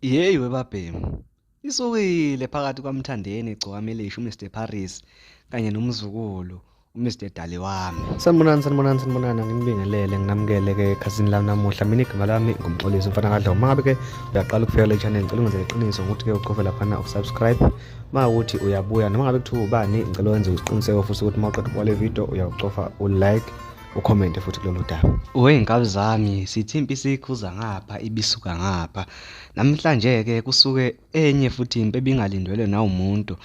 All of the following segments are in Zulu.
Yeyi webabhemu, isukile phakathi kwaMthandeni egcokamilisha uMr Paris kanye noMzukulu uMr Dali wami. Sanibonani, nginibingelele, nginamukele-ke ekhasini lami namuhla. Mina igama lami ngumxolisi mfana kaDlomo. Uma ngabe-ke uyaqala ukufika kule channel, ngicela ungenze iqiniso ngokuthi-ke uqofe laphana ukusubscribe. Uma ukuthi uyabuya noma ngabe kuthiwa ubani, ngicela wenze isiqiniseko futhi ukuthi uma uqeda ukubuka le video uyawucofa u-like, ucommente futhi kulolu daba. Wey'nkabi zami, sithi impi siyikhuza ngapha ibisuka ngapha. Namhlanje-ke kusuke enye futhi impi ebingalindelwe nawumuntu.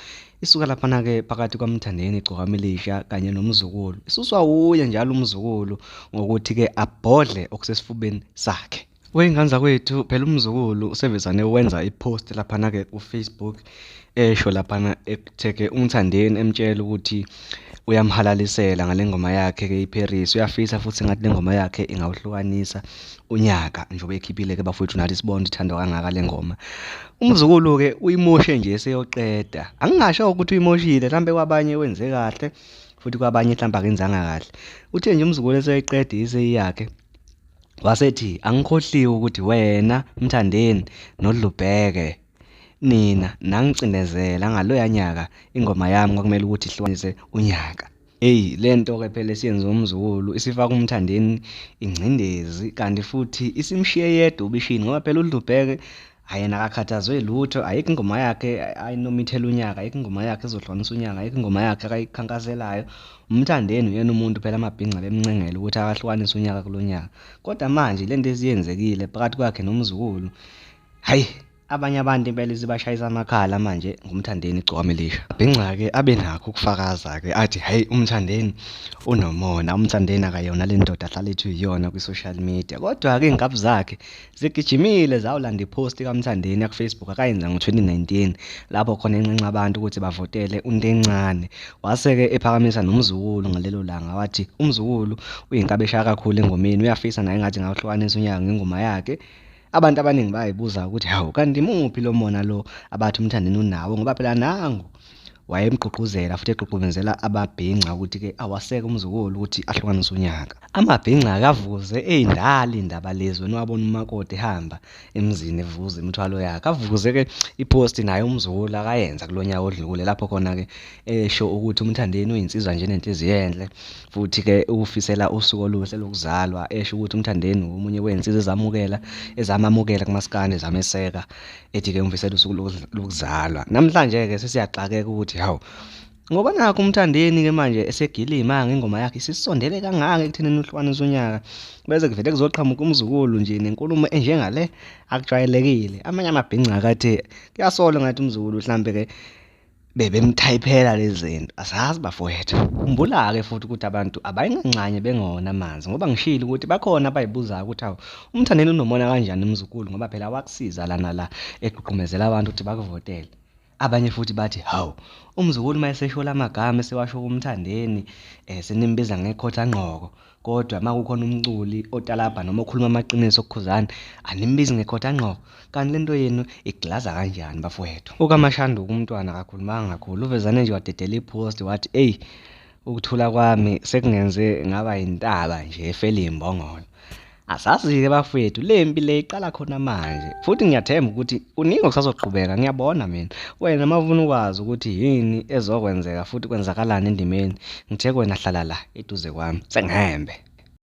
Isuka laphana-ke phakathi kwaMthandeni egcokamilisha kanye noMzukulu. Isuswa wuye njalo uMzukulu ngokuthi-ke abhodle okusesifubeni sakhe. Wey'ngane zakwethu, phela uMzukulu usevezane wenza ipost laphana-ke kuFacebook esho laphana ekutheke uMthandeni emtshela ukuthi uyamhalalisela ngale ngoma yakhe-ke iParis. Uyafisa futhi ngathi le ngoma yakhe ingawuhlukanisa unyaka njengoba ekhiphile-ke bafowethu nathi sibone ithandwa kangaka le ngoma. uMzukulu-ke uyimoshe nje eseyoqeda. Angingasho ukuthi uyimoshile, mhlambe kwabanye wenze kahle futhi kwabanye mhlawumbe akenzanga kahle. Uthe nje uMzukulu eseyiqeda iseyiyakhe wasethi angikhohliwe ukuthi wena Mthandeni noDlubheke nina nangicindezela ngaloya nyaka ingoma yami kwakumele ukuthi ihlukanise unyaka. Lento-ke phela esiyenze uMzukulu isifaka uMthandeni ingcindezi kanti futhi isimshiye yedwa ubishini ngoba phela uDlubheke ayena akakhathazwe lutho, ayikho ingoma yakhe ayinomithela unyaka, ayikho ingoma yakhe ezohlukanisa unyaka, ayikho ingoma yakhe akayikhankaselayo. uMthandeni uyena umuntu phela amabhinca bemncengela ukuthi akahlukanise unyaka kulo nyaka. Kodwa manje lento eziyenzekile phakathi kwakhe noMzukulu, hayi abanye abantu impela zibashayisa amakhala manje ngumthandeni igcokamilisha. Bhinca-ke abe nakho ukufakaza-ke athi hayi uMthandeni unomona, uMthandeni akayona le ndoda ahlala ethi uyiyona kwi-social media. Kodwa-ke iy'nkabi zakhe zigijimile zawulanda iposti kaMthandeni yaku-Facebook akayenza ngo-2019 lapho khona enxenxa abantu ukuthi bavotele Untencane. Wase-ke ephakamisa noMzukulu ngalelo langa wathi uMzukulu uyinkabi eshaya kakhulu engomeni, uyafisa naye ngathi ngawuhlukanisa unyaka ngengoma yakhe. Abantu abaningi bayibuza ukuthi hawu kanti muphi lo mona lo abathi uMthandeni unawo, ngoba phela nangu wayemgqugquzela futhi egqugqumezela ababhinca ukuthi-ke awaseke uMzukulu ukuthi ahlukanise unyaka. Amabhinca akavuze ey'ndala iy'ndaba lezi, wena wabona umakoti ehamba emzini evuza imithwalo yakhe. Avuze-ke iposti naye uMzukulu akayenza kulo nyaka odlule lapho khona-ke esho ukuthi uMthandeni uyinsizwa nje nenhliziyo enhle futhi-ke ufisela usuku oluhle lokuzalwa. Esho ukuthi uMthandeni omunye wey'nsizwa ezamamukela kumaskandi ezameseka, ethi-ke umfisela usuku lokuzalwa. Namhlanje-ke sesiyaxakeka ukuthi hawu ngoba nakho uMthandeni-ke manje esegilima ngengoma yakhe isisondele kangaka ekuthenini uhlukanise unyaka, bese kuvele kuzoqhamuka uMzukulu nje nenkulumo enjengale akujwayelekile. Amanye amabhinca akathi kuyasolwa ngathi uMzukulu mhlambe-ke bebemthayiphela lezi zinto, asazi bafowethu. Khumbula-ke futhi ukuthi abantu abayincancanye bengona amanzi, ngoba ngishilo ukuthi bakhona abayibuzayo ukuthi hawu uMthandeni unomona kanjani uMzukulu, ngoba phela wakusiza lana la egqugqumezela abantu ukuthi bakuvotele. Abanye futhi bathi hawu uMzukulu mayesesho lamagama esewasho kuMthandeni senimbiza ngekhotha ngqoko, kodwa uma kukhona umculi otalabha noma okhuluma amaqiniso okukhuzana animbizi ngekhotha ngqoko. Kanti lento yenu iglaza kanjani bafowethu? UkaMashanduka umntwana akakhulumanga kakhulu, uvezane nje wadedela ipost wathi ukuthula kwami sekungenze ngaba yintaba nje efela imbongolo. Asazi-ke bafowethu le mpi le iqala khona manje futhi ngiyathemba ukuthi kuningi okusazoqhubeka. Ngiyabona mina wena mawufuna ukwazi ukuthi yini ezokwenzeka futhi kwenzakalani endimeni, ngithe wena hlala la eduze kwami sengihembe.